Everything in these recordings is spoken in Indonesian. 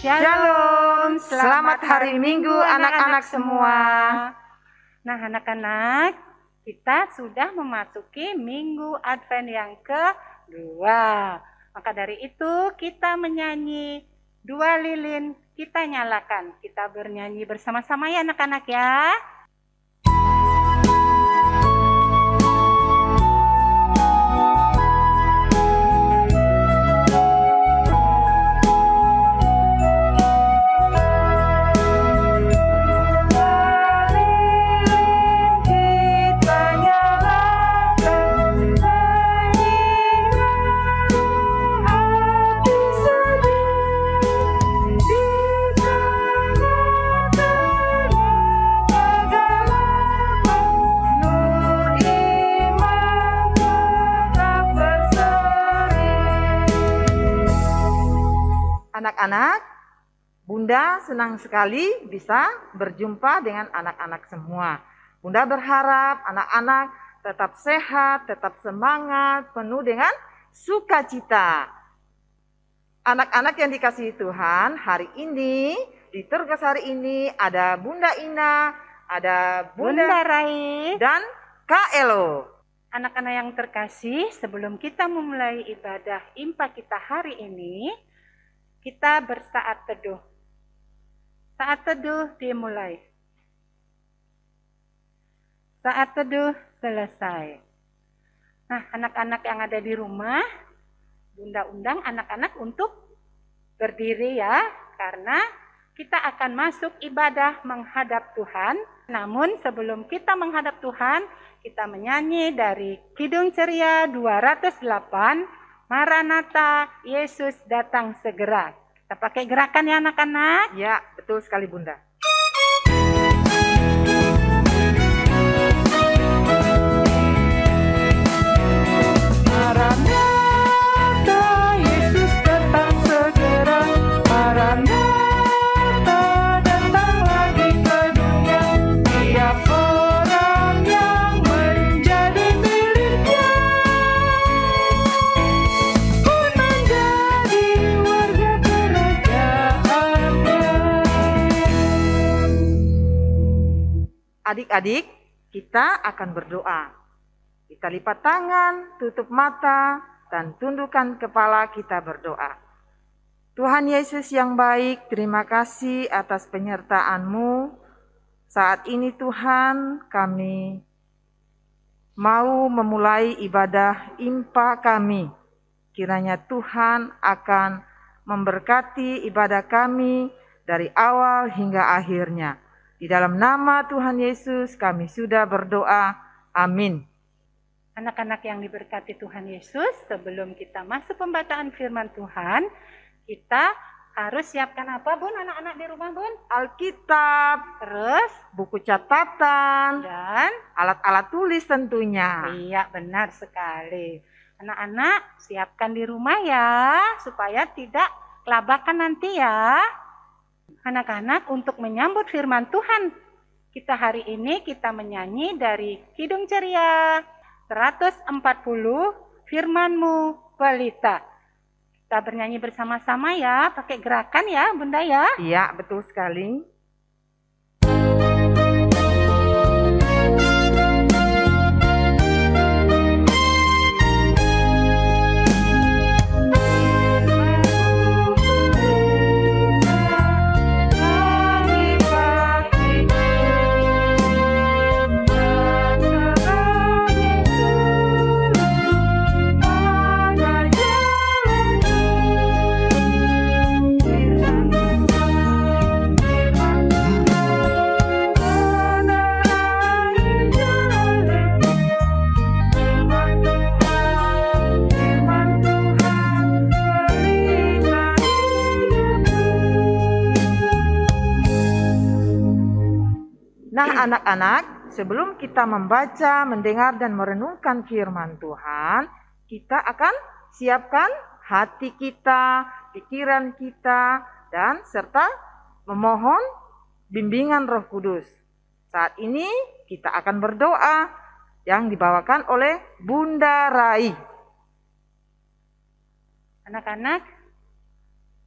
Shalom, selamat hari Minggu anak-anak semua. Nah anak-anak, kita sudah memasuki Minggu Advent yang kedua. Maka dari itu kita menyanyi 2 lilin, kita nyalakan. Kita bernyanyi bersama-sama ya anak-anak ya. Anak-anak, Bunda senang sekali bisa berjumpa dengan anak-anak semua. Bunda berharap anak-anak tetap sehat, tetap semangat, penuh dengan sukacita. Anak-anak yang dikasihi Tuhan, hari ini, di Turgas hari ini ada Bunda Ina, ada Bunda Rai, dan Kak Elo. Anak-anak yang terkasih, sebelum kita memulai ibadah impa kita hari ini, kita bersaat teduh. Saat teduh dimulai. Saat teduh selesai. Nah, anak-anak yang ada di rumah, Bunda undang anak-anak untuk berdiri ya, karena kita akan masuk ibadah menghadap Tuhan. Namun sebelum kita menghadap Tuhan, kita menyanyi dari Kidung Ceria 208, Maranatha, Yesus datang segera. Kita pakai gerakan ya anak-anak. Ya, betul sekali Bunda. Maranatha, Yesus datang segera. Maranatha, datang lagi ke dunia. Tiap orang yang menjadi miliknya pun menjadi warga kerajaannya. Adik-adik, kita akan berdoa. Kita lipat tangan, tutup mata, dan tundukkan kepala kita berdoa. Tuhan Yesus yang baik, terima kasih atas penyertaan-Mu. Saat ini Tuhan, kami mau memulai ibadah impa kami. Kiranya Tuhan akan memberkati ibadah kami dari awal hingga akhirnya. Di dalam nama Tuhan Yesus kami sudah berdoa. Amin. Anak-anak yang diberkati Tuhan Yesus, sebelum kita masuk pembacaan firman Tuhan, kita harus siapkan apa Bun, anak-anak di rumah Bun? Alkitab, Terus, buku catatan, dan alat-alat tulis tentunya. iya benar sekali. Anak-anak siapkan di rumah ya, supaya tidak kelabakan nanti ya. Anak-anak untuk menyambut firman Tuhan, kita hari ini kita menyanyi dari Kidung Ceria 140, Firman-Mu Pelita. Kita bernyanyi bersama-sama ya, pakai gerakan ya Bunda ya. Iya, betul sekali. Nah anak-anak, sebelum kita membaca, mendengar, dan merenungkan firman Tuhan, kita akan siapkan hati kita, pikiran kita, dan serta memohon bimbingan Roh Kudus. Saat ini kita akan berdoa yang dibawakan oleh Bunda Rai. Anak-anak,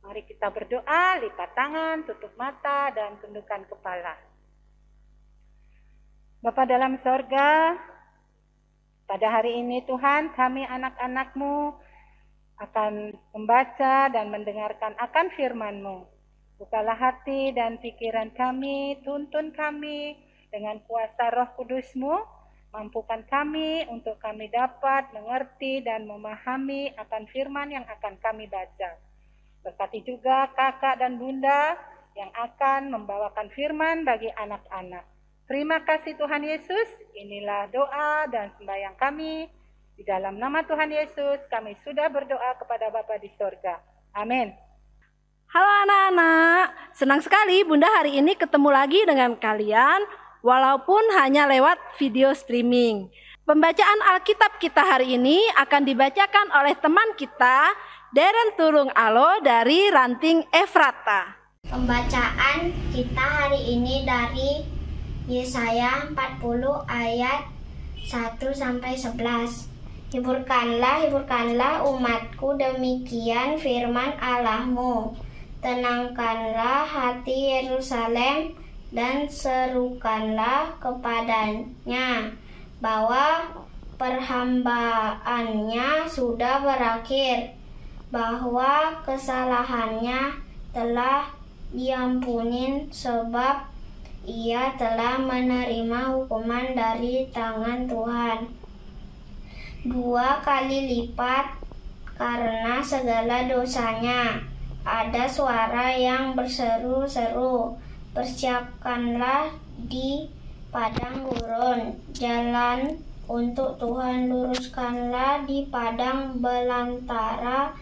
Mari kita berdoa, lipat tangan, tutup mata, dan tundukkan kepala. Bapa dalam sorga, pada hari ini Tuhan, kami anak-anak-Mu akan membaca dan mendengarkan akan firman-Mu. Bukalah hati dan pikiran kami, tuntun kami dengan kuasa Roh Kudus-Mu, mampukan kami untuk kami dapat mengerti dan memahami akan firman yang akan kami baca. Berkati juga kakak dan bunda yang akan membawakan firman bagi anak-anak. Terima kasih Tuhan Yesus, inilah doa dan sembahyang kami. Di dalam nama Tuhan Yesus, kami sudah berdoa kepada Bapa di sorga. Amin. Halo anak-anak, senang sekali Bunda hari ini ketemu lagi dengan kalian, walaupun hanya lewat video streaming. Pembacaan Alkitab kita hari ini akan dibacakan oleh teman kita, Deren Turung Alo dari Ranting Efrata. Pembacaan kita hari ini dari Yesaya 40 ayat 1-11. Hiburkanlah umatku, demikian firman Allahmu. Tenangkanlah hati Yerusalem dan serukanlah kepadanya bahwa perhambaannya sudah berakhir, bahwa kesalahannya telah diampuni sebab ia telah menerima hukuman dari tangan Tuhan 2 kali lipat karena segala dosanya. Ada suara yang berseru-seru, persiapkanlah di padang gurun jalan untuk Tuhan, luruskanlah di padang belantara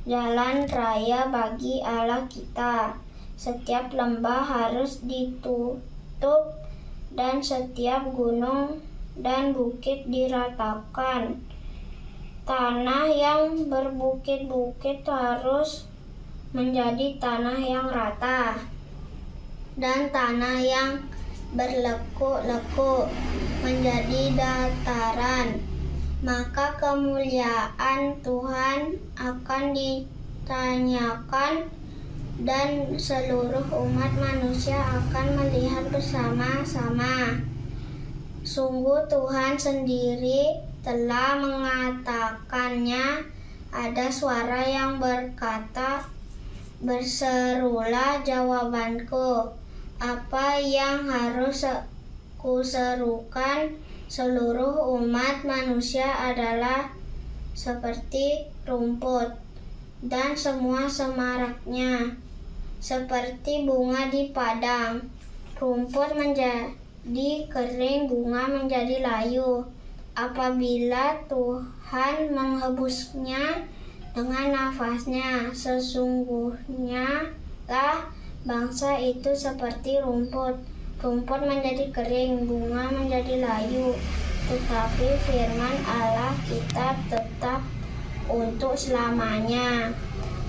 jalan raya bagi Allah kita. Setiap lembah harus ditutup dan setiap gunung dan bukit diratakan. Tanah yang berbukit-bukit harus menjadi tanah yang rata, dan tanah yang berlekuk-lekuk menjadi dataran. Maka kemuliaan Tuhan akan ditanyakan dan seluruh umat manusia akan melihat bersama-sama. Sungguh Tuhan sendiri telah mengatakannya. Ada suara yang berkata, berserulah jawabanku. Apa yang harus kuserukan? Seluruh umat manusia adalah seperti rumput, dan semua semaraknya seperti bunga di padang. Rumput menjadi kering, bunga menjadi layu, apabila Tuhan menghembusnya dengan nafasnya. Sesungguhnya lah bangsa itu seperti rumput. Rumput menjadi kering, bunga menjadi layu, tetapi firman Allah kita tetap untuk selamanya.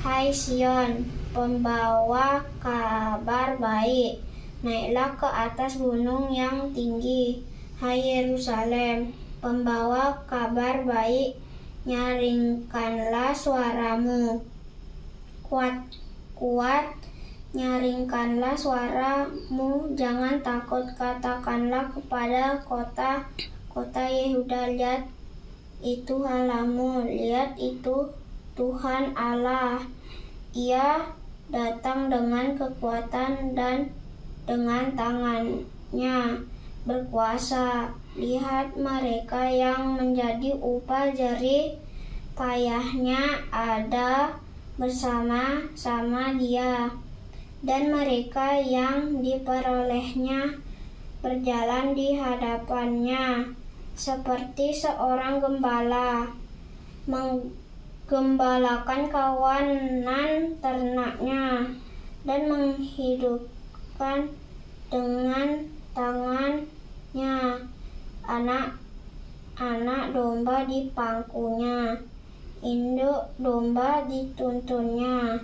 Hai Sion, pembawa kabar baik, naiklah ke atas gunung yang tinggi. Hai Yerusalem, pembawa kabar baik, nyaringkanlah suaramu. Kuat, nyaringkanlah suaramu, jangan takut. Katakanlah kepada kota Yehuda, lihat itu Allahmu, lihat itu Tuhan Allah. Ia datang dengan kekuatan dan dengan tangannya berkuasa. Lihat mereka yang menjadi upah jerih payahnya ada bersama-sama Dia, dan mereka yang diperolehnya berjalan di hadapannya seperti seorang gembala menggembalakan kawanan ternaknya dan menghidupkan dengan tangannya anak-anak domba di pangkunya, induk domba dituntunnya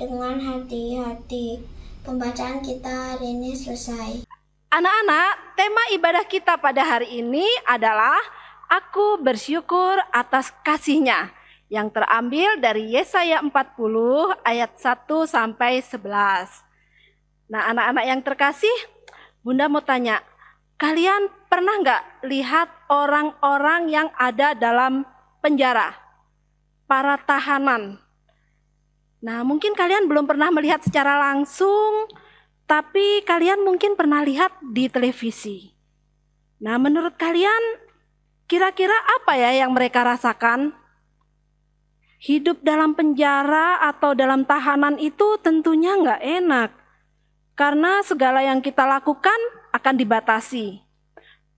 dengan hati-hati. Pembacaan kita hari ini selesai. Anak-anak, tema ibadah kita pada hari ini adalah Aku bersyukur atas kasih-Nya yang terambil dari Yesaya 40 ayat 1 sampai 11. Nah, anak-anak yang terkasih, Bunda mau tanya, kalian pernah nggak lihat orang-orang yang ada dalam penjara? Para tahanan. Nah, mungkin kalian belum pernah melihat secara langsung, tapi kalian mungkin pernah lihat di televisi. Nah, menurut kalian, kira-kira apa ya yang mereka rasakan? Hidup dalam penjara atau dalam tahanan itu tentunya nggak enak. Karena segala yang kita lakukan akan dibatasi.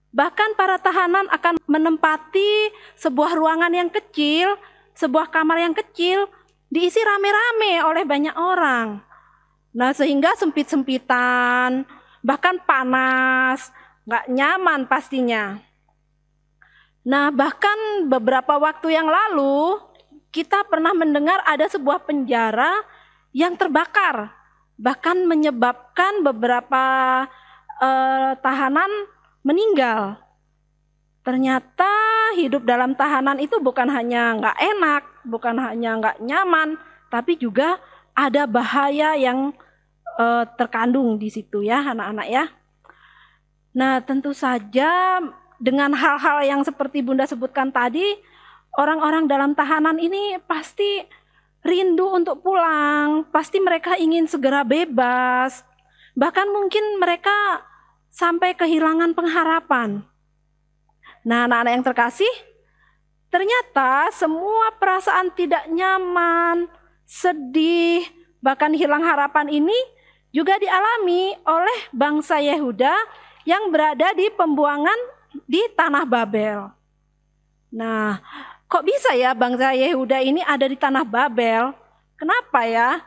Bahkan para tahanan akan menempati sebuah ruangan yang kecil, sebuah kamar yang kecil, diisi rame-rame oleh banyak orang. Nah, sehingga sempit-sempitan, bahkan panas, nggak nyaman pastinya. Nah, bahkan beberapa waktu yang lalu, kita pernah mendengar ada sebuah penjara yang terbakar, bahkan menyebabkan beberapa tahanan meninggal. Ternyata hidup dalam tahanan itu bukan hanya nggak enak, bukan hanya nggak nyaman, tapi juga ada bahaya yang terkandung di situ ya anak-anak ya. Nah, tentu saja dengan hal-hal yang seperti Bunda sebutkan tadi, orang-orang dalam tahanan ini pasti rindu untuk pulang, pasti mereka ingin segera bebas, bahkan mungkin mereka sampai kehilangan pengharapan. Nah, anak-anak yang terkasih, ternyata semua perasaan tidak nyaman, sedih, bahkan hilang harapan ini juga dialami oleh bangsa Yehuda yang berada di pembuangan di tanah Babel. Nah, kok bisa ya bangsa Yehuda ini ada di tanah Babel? Kenapa ya?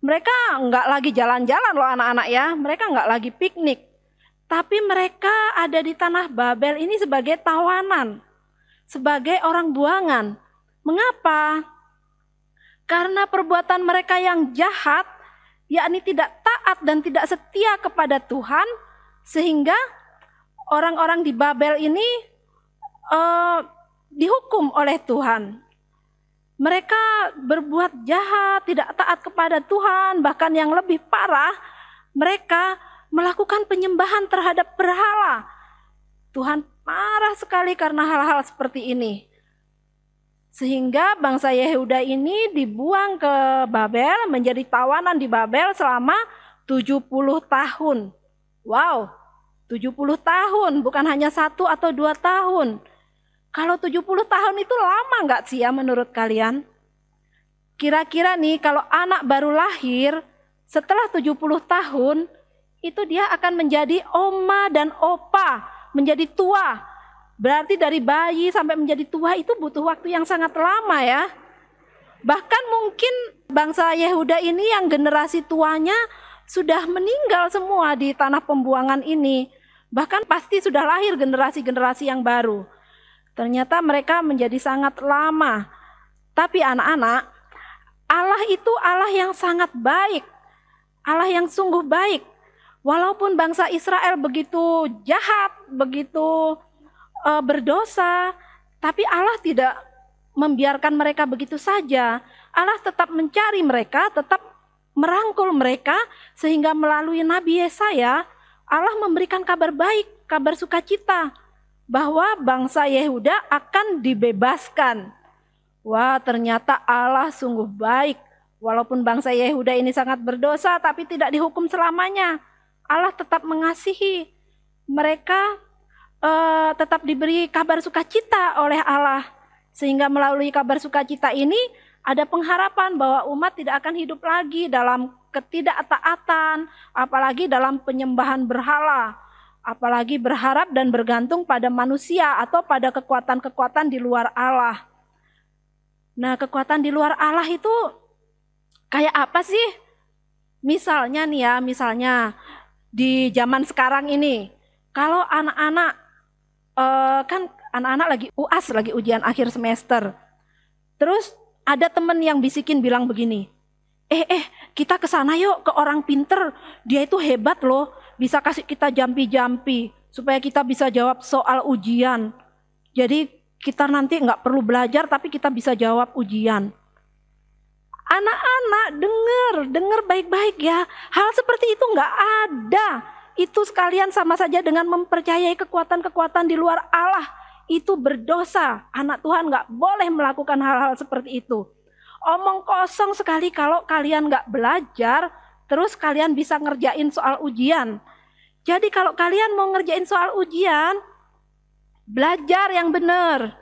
Mereka nggak lagi jalan-jalan loh anak-anak ya, mereka nggak lagi piknik. Tapi mereka ada di tanah Babel ini sebagai tawanan, sebagai orang buangan. Mengapa? Karena perbuatan mereka yang jahat, yakni tidak taat dan tidak setia kepada Tuhan, sehingga orang-orang di Babel ini dihukum oleh Tuhan. Mereka berbuat jahat, tidak taat kepada Tuhan, bahkan yang lebih parah, mereka melakukan penyembahan terhadap berhala. Tuhan marah sekali karena hal-hal seperti ini. Sehingga bangsa Yehuda ini dibuang ke Babel, menjadi tawanan di Babel selama 70 tahun. Wow, 70 tahun, bukan hanya 1 atau 2 tahun. Kalau 70 tahun itu lama nggak sih ya menurut kalian? Kira-kira nih kalau anak baru lahir, setelah 70 tahun, itu dia akan menjadi oma dan opa, menjadi tua. Berarti dari bayi sampai menjadi tua itu butuh waktu yang sangat lama ya. Bahkan mungkin bangsa Yehuda ini yang generasi tuanya sudah meninggal semua di tanah pembuangan ini. Bahkan pasti sudah lahir generasi-generasi yang baru. Ternyata mereka menjadi sangat lama. Tapi anak-anak, Allah itu Allah yang sangat baik. Allah yang sungguh baik. Walaupun bangsa Israel begitu jahat, begitu berdosa, tapi Allah tidak membiarkan mereka begitu saja. Allah tetap mencari mereka, tetap merangkul mereka, sehingga melalui Nabi Yesaya, Allah memberikan kabar baik, kabar sukacita, bahwa bangsa Yehuda akan dibebaskan. Wah, ternyata Allah sungguh baik. Walaupun bangsa Yehuda ini sangat berdosa, tapi tidak dihukum selamanya. Allah tetap mengasihi mereka, tetap diberi kabar sukacita oleh Allah. Sehingga melalui kabar sukacita ini ada pengharapan bahwa umat tidak akan hidup lagi dalam ketidaktaatan, apalagi dalam penyembahan berhala, apalagi berharap dan bergantung pada manusia atau pada kekuatan-kekuatan di luar Allah. Nah, kekuatan di luar Allah itu kayak apa sih? Misalnya nih ya, misalnya di zaman sekarang ini, kalau anak-anak kan anak-anak lagi UAS, lagi ujian akhir semester, terus ada temen yang bisikin bilang begini, kita ke sana yuk, ke orang pinter, dia itu hebat loh, bisa kasih kita jampi-jampi supaya kita bisa jawab soal ujian. Jadi kita nanti nggak perlu belajar tapi kita bisa jawab ujian. Anak-anak dengar baik-baik ya. Hal seperti itu nggak ada. Itu sekalian sama saja dengan mempercayai kekuatan-kekuatan di luar Allah. Itu berdosa. Anak Tuhan nggak boleh melakukan hal-hal seperti itu. Omong kosong sekali kalau kalian nggak belajar, terus kalian bisa ngerjain soal ujian. Jadi kalau kalian mau ngerjain soal ujian, belajar yang benar,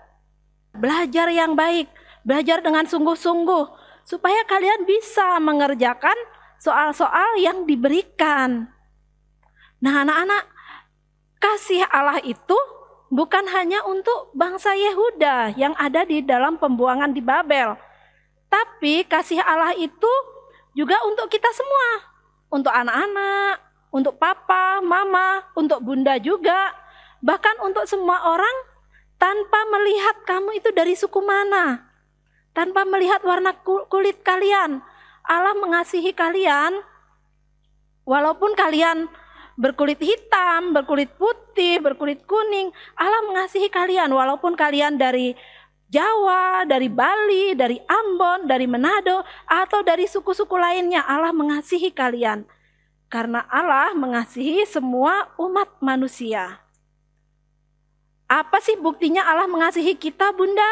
belajar yang baik, belajar dengan sungguh-sungguh, supaya kalian bisa mengerjakan soal-soal yang diberikan. Nah anak-anak, kasih Allah itu bukan hanya untuk bangsa Yehuda yang ada di dalam pembuangan di Babel. Tapi kasih Allah itu juga untuk kita semua. Untuk anak-anak, untuk papa, mama, untuk bunda juga. Bahkan untuk semua orang tanpa melihat kamu itu dari suku mana. Tanpa melihat warna kulit kalian. Allah mengasihi kalian walaupun kalian berkulit hitam, berkulit putih, berkulit kuning. Allah mengasihi kalian walaupun kalian dari Jawa, dari Bali, dari Ambon, dari Manado, atau dari suku-suku lainnya. Allah mengasihi kalian. Karena Allah mengasihi semua umat manusia. Apa sih buktinya Allah mengasihi kita, Bunda?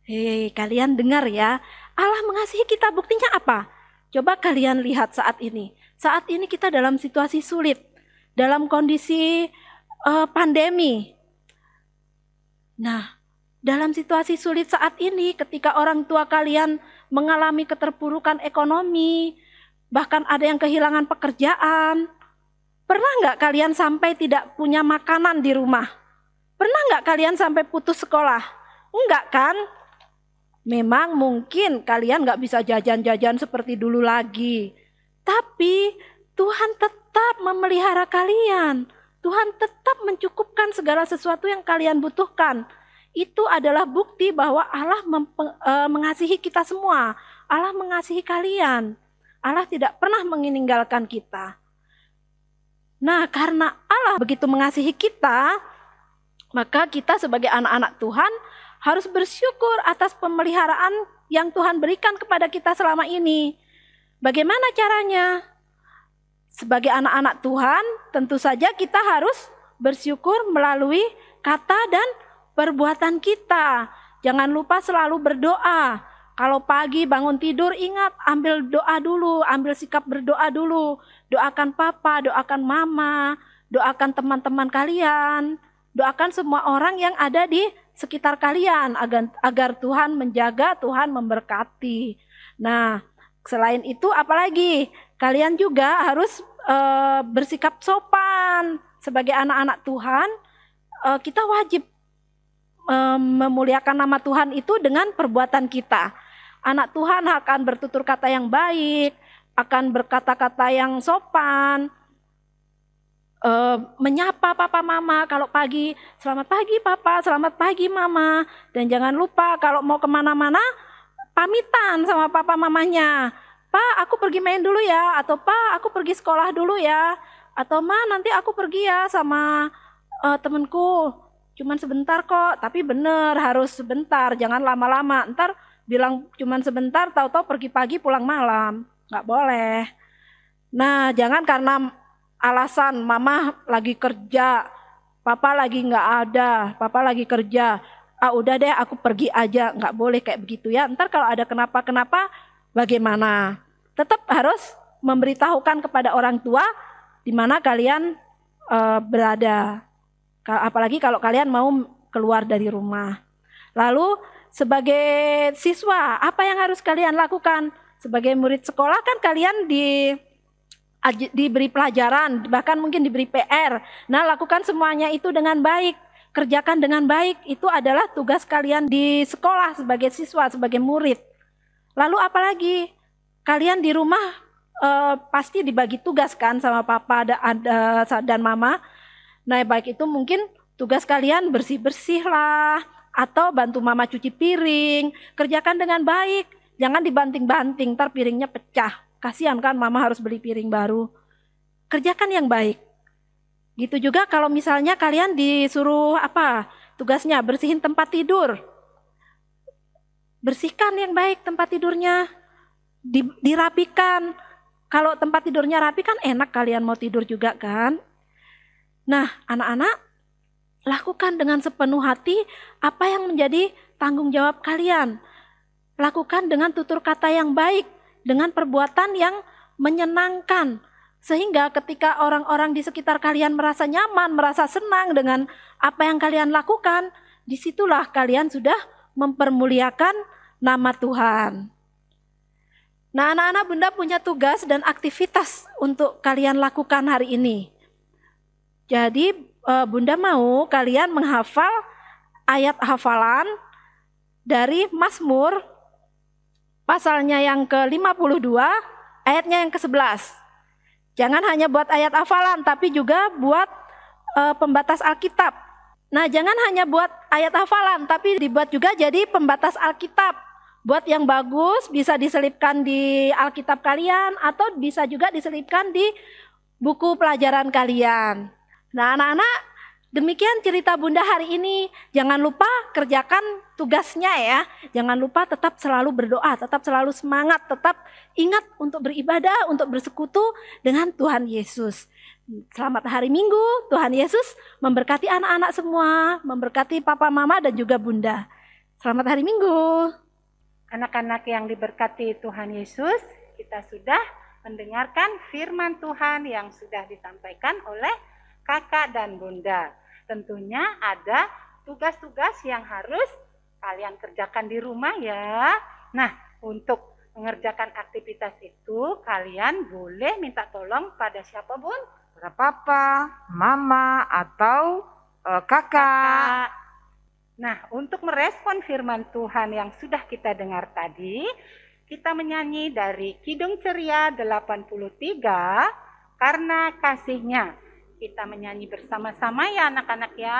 Hei, kalian dengar ya. Allah mengasihi kita, buktinya apa? Coba kalian lihat saat ini. Saat ini kita dalam situasi sulit. Dalam kondisi pandemi. Nah, dalam situasi sulit saat ini, ketika orang tua kalian mengalami keterpurukan ekonomi, bahkan ada yang kehilangan pekerjaan, pernah nggak kalian sampai tidak punya makanan di rumah? Pernah nggak kalian sampai putus sekolah? Enggak kan? Memang mungkin kalian nggak bisa jajan-jajan seperti dulu lagi. Tapi Tuhan tetap memelihara kalian. Tuhan tetap mencukupkan segala sesuatu yang kalian butuhkan. Itu adalah bukti bahwa Allah mengasihi kita semua. Allah mengasihi kalian. Allah tidak pernah meninggalkan kita. Nah, karena Allah begitu mengasihi kita, maka kita sebagai anak-anak Tuhan harus bersyukur atas pemeliharaan yang Tuhan berikan kepada kita selama ini. Bagaimana caranya? Sebagai anak-anak Tuhan, tentu saja kita harus bersyukur melalui kata dan perbuatan kita. Jangan lupa selalu berdoa. Kalau pagi bangun tidur, ingat ambil doa dulu, ambil sikap berdoa dulu. Doakan papa, doakan mama, doakan teman-teman kalian, doakan semua orang yang ada di sekitar kalian agar Tuhan menjaga, Tuhan memberkati. Nah, selain itu apalagi? Kalian juga harus bersikap sopan. Sebagai anak-anak Tuhan, kita wajib memuliakan nama Tuhan itu dengan perbuatan kita. Anak Tuhan akan bertutur kata yang baik, akan berkata-kata yang sopan, menyapa papa mama kalau pagi, selamat pagi papa, selamat pagi mama. Dan jangan lupa kalau mau kemana-mana, pamitan sama papa mamanya. Pak, aku pergi main dulu ya, atau Pak, aku pergi sekolah dulu ya, atau Ma, nanti aku pergi ya sama temenku, cuman sebentar kok, tapi bener harus sebentar, jangan lama-lama. Ntar bilang cuman sebentar, tahu-tahu pergi pagi pulang malam, nggak boleh. Nah, jangan karena alasan mama lagi kerja, papa lagi nggak ada, papa lagi kerja, udah deh aku pergi aja, nggak boleh kayak begitu ya. Ntar kalau ada kenapa-kenapa bagaimana? Tetap harus memberitahukan kepada orang tua di mana kalian berada. Apalagi kalau kalian mau keluar dari rumah. Lalu sebagai siswa, apa yang harus kalian lakukan? Sebagai murid sekolah kan kalian diberi pelajaran, bahkan mungkin diberi PR. Nah, lakukan semuanya itu dengan baik. Kerjakan dengan baik, itu adalah tugas kalian di sekolah sebagai siswa, sebagai murid. Lalu apalagi? Kalian di rumah pasti dibagi tugas kan sama papa dan mama. Nah, baik itu mungkin tugas kalian bersih-bersih lah, atau bantu mama cuci piring. Kerjakan dengan baik, jangan dibanting-banting, ntar piringnya pecah. Kasihan kan mama harus beli piring baru. Kerjakan yang baik. Gitu juga kalau misalnya kalian disuruh tugasnya? Bersihin tempat tidur. Bersihkan yang baik tempat tidurnya. Dirapikan. Kalau tempat tidurnya rapi kan enak kalian mau tidur juga kan. Nah, anak-anak, lakukan dengan sepenuh hati apa yang menjadi tanggung jawab kalian. Lakukan dengan tutur kata yang baik, dengan perbuatan yang menyenangkan. Sehingga ketika orang-orang di sekitar kalian merasa nyaman, merasa senang dengan apa yang kalian lakukan, disitulah kalian sudah mempermuliakan nama Tuhan. Nah, anak-anak, Bunda punya tugas dan aktivitas untuk kalian lakukan hari ini. Jadi, Bunda mau kalian menghafal ayat hafalan dari Mazmur, pasalnya yang ke-52, ayatnya yang ke-11. Jangan hanya buat ayat hafalan, tapi juga buat pembatas Alkitab. Nah, jangan hanya buat ayat hafalan, tapi dibuat juga jadi pembatas Alkitab. Buat yang bagus, bisa diselipkan di Alkitab kalian, atau bisa juga diselipkan di buku pelajaran kalian. Nah, anak-anak, demikian cerita Bunda hari ini. Jangan lupa kerjakan tugasnya ya. Jangan lupa tetap selalu berdoa, tetap selalu semangat, tetap ingat untuk beribadah, untuk bersekutu dengan Tuhan Yesus. Selamat hari Minggu, Tuhan Yesus memberkati anak-anak semua, memberkati papa, mama, dan juga Bunda. Selamat hari Minggu. Anak-anak yang diberkati Tuhan Yesus, kita sudah mendengarkan firman Tuhan yang sudah disampaikan oleh kakak dan Bunda. Tentunya ada tugas-tugas yang harus kalian kerjakan di rumah ya. Nah, untuk mengerjakan aktivitas itu kalian boleh minta tolong pada siapa, Bun? Pada papa, mama, atau kakak. Nah, untuk merespon firman Tuhan yang sudah kita dengar tadi, kita menyanyi dari Kidung Ceria 83, Karena Kasihnya. Kita menyanyi bersama-sama ya anak-anak ya.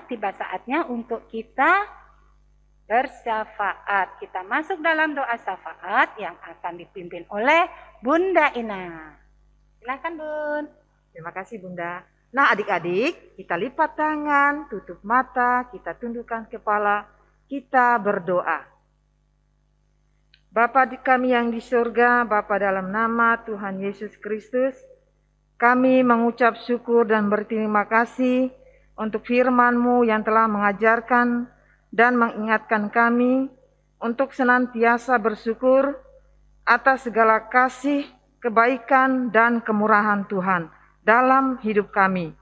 Tiba saatnya untuk kita bersyafaat. Kita masuk dalam doa syafaat yang akan dipimpin oleh Bunda Ina. Silakan, Bun. Terima kasih, Bunda. Nah, adik-adik, kita lipat tangan, tutup mata, kita tundukkan kepala, kita berdoa. Bapa kami yang di surga, Bapa dalam nama Tuhan Yesus Kristus, kami mengucap syukur dan berterima kasih untuk firman-Mu yang telah mengajarkan dan mengingatkan kami untuk senantiasa bersyukur atas segala kasih, kebaikan, dan kemurahan Tuhan dalam hidup kami.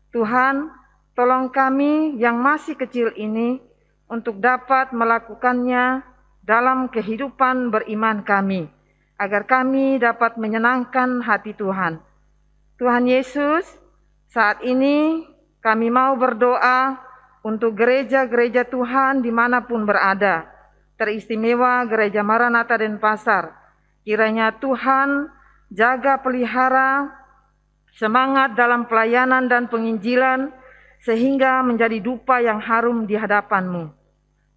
Tuhan, tolong kami yang masih kecil ini untuk dapat melakukannya dalam kehidupan beriman kami, agar kami dapat menyenangkan hati Tuhan. Tuhan Yesus, saat ini kami mau berdoa untuk gereja-gereja Tuhan dimanapun berada, teristimewa Gereja Maranatha Denpasar. Kiranya Tuhan jaga pelihara semangat dalam pelayanan dan penginjilan, sehingga menjadi dupa yang harum di hadapan-Mu.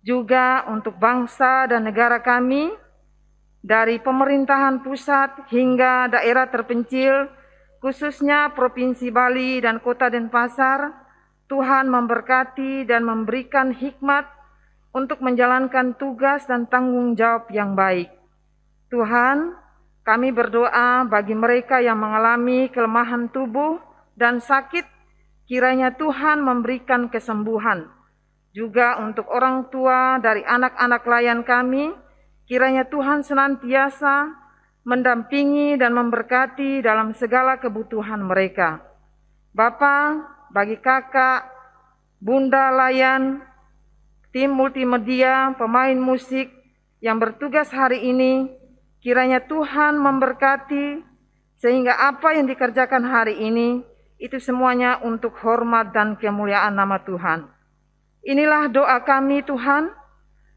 Juga untuk bangsa dan negara kami, dari pemerintahan pusat hingga daerah terpencil, khususnya Provinsi Bali dan Kota Denpasar, Tuhan memberkati dan memberikan hikmat untuk menjalankan tugas dan tanggung jawab yang baik. Tuhan, Kami berdoa bagi mereka yang mengalami kelemahan tubuh dan sakit, kiranya Tuhan memberikan kesembuhan. Juga untuk orang tua dari anak-anak layan kami, kiranya Tuhan senantiasa mendampingi dan memberkati dalam segala kebutuhan mereka. Bapa, bagi kakak, bunda layan, tim multimedia, pemain musik yang bertugas hari ini, kiranya Tuhan memberkati sehingga apa yang dikerjakan hari ini itu semuanya untuk hormat dan kemuliaan nama Tuhan. Inilah doa kami Tuhan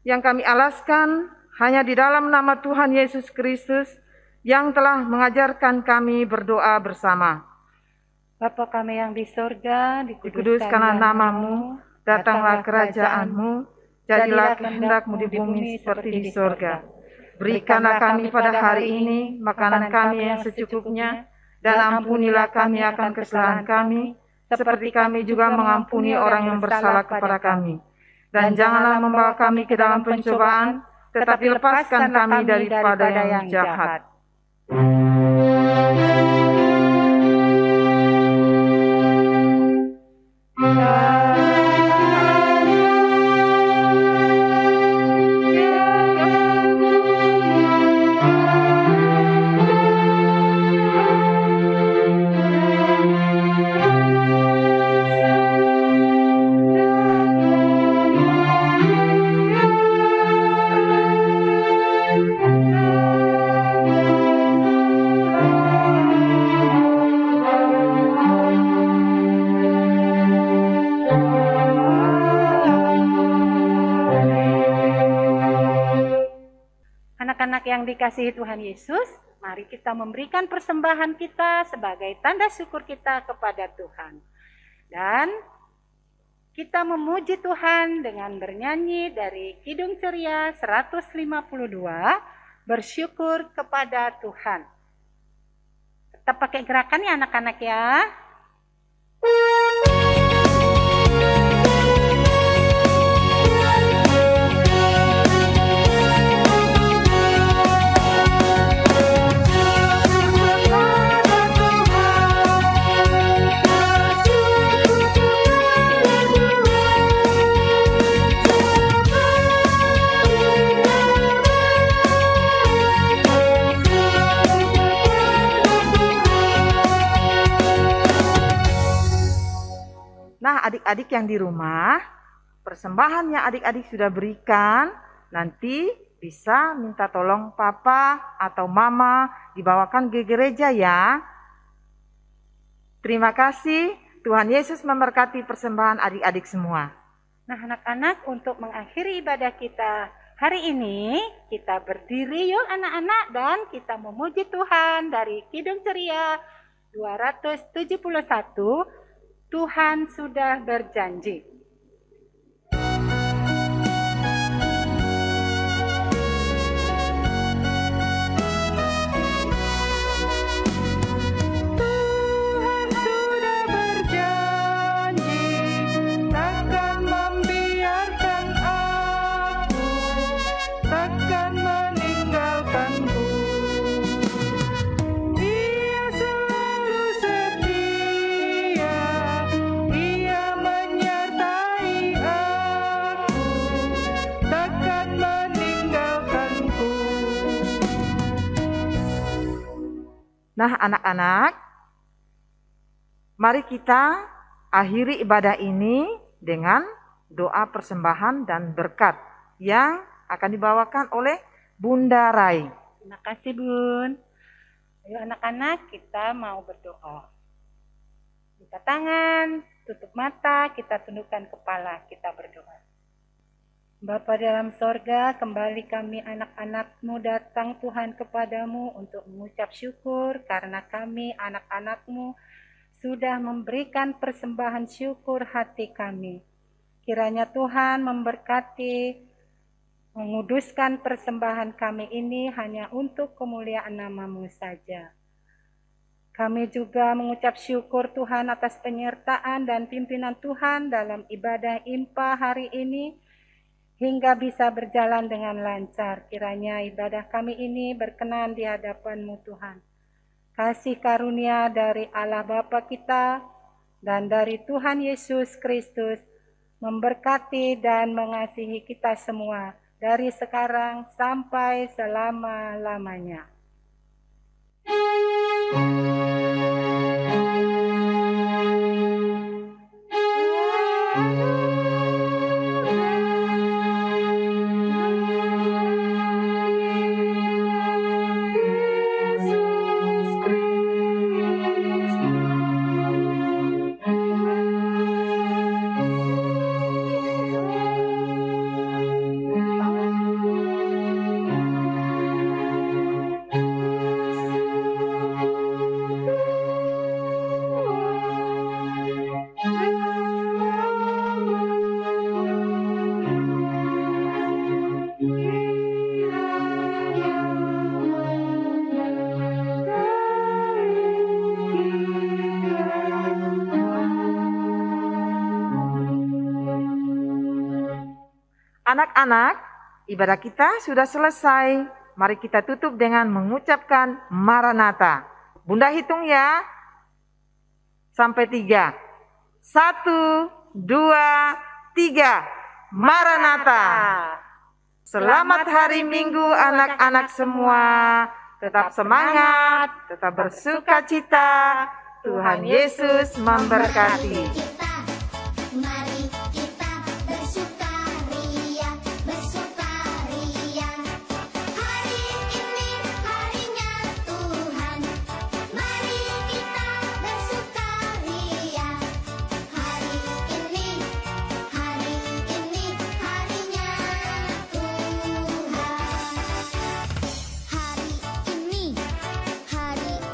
yang kami alaskan hanya di dalam nama Tuhan Yesus Kristus yang telah mengajarkan kami berdoa bersama. Bapa kami yang di sorga, Dikuduskanlah namamu, datanglah kerajaanmu, jadilah kehendakmu di bumi seperti di sorga. Berikanlah kami pada hari ini makanan kami yang secukupnya, dan ampunilah kami akan kesalahan kami, seperti kami juga mengampuni orang yang bersalah kepada kami. Dan janganlah membawa kami ke dalam pencobaan, tetapi lepaskan kami daripada yang jahat. Anak-anak yang dikasihi Tuhan Yesus, mari kita memberikan persembahan kita sebagai tanda syukur kita kepada Tuhan. Dan kita memuji Tuhan dengan bernyanyi dari Kidung Ceria 152, bersyukur kepada Tuhan. Tetap pakai gerakan ya anak-anak ya. Nah, adik-adik yang di rumah, persembahan yang adik-adik sudah berikan, nanti bisa minta tolong papa atau mama dibawakan ke gereja ya. Terima kasih, Tuhan Yesus memberkati persembahan adik-adik semua. Nah anak-anak, untuk mengakhiri ibadah kita hari ini, kita berdiri yuk anak-anak dan kita memuji Tuhan dari Kidung Ceria 271. Tuhan sudah berjanji. Nah anak-anak, mari kita akhiri ibadah ini dengan doa persembahan dan berkat yang akan dibawakan oleh Bunda Rai. Terima kasih Bun. Ayo anak-anak, kita mau berdoa. Buka tangan, tutup mata, kita tundukkan kepala, kita berdoa. Bapa dalam sorga, kembali kami anak-anak-Mu datang Tuhan kepadamu untuk mengucap syukur karena kami anak-anak-Mu sudah memberikan persembahan syukur hati kami. Kiranya Tuhan memberkati, menguduskan persembahan kami ini hanya untuk kemuliaan nama-Mu saja. Kami juga mengucap syukur Tuhan atas penyertaan dan pimpinan Tuhan dalam ibadah IMPA hari ini. hingga bisa berjalan dengan lancar. Kiranya ibadah kami ini berkenan di hadapan-Mu Tuhan. Kasih karunia dari Allah Bapa kita dan dari Tuhan Yesus Kristus memberkati dan mengasihi kita semua dari sekarang sampai selama-lamanya. Anak-anak, ibadah kita sudah selesai. Mari kita tutup dengan mengucapkan Maranatha. Bunda hitung ya. Sampai 3. 1, 2, 3. Maranatha. Selamat hari Minggu anak-anak semua. Tetap semangat, tetap bersuka cita. Tuhan Yesus memberkati. Mari kita bersukaria, bersukaria. Hari ini harinya Tuhan. Mari kita bersukaria. Hari ini harinya Tuhan.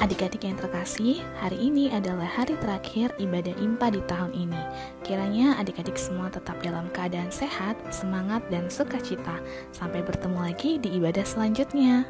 Adik-adik yang terkasih, hari ini adalah hari terakhir ibadah IMPA di tahun ini. Kiranya adik-adik semua tetap dalam keadaan sehat, semangat, dan sukacita. Sampai bertemu lagi di ibadah selanjutnya.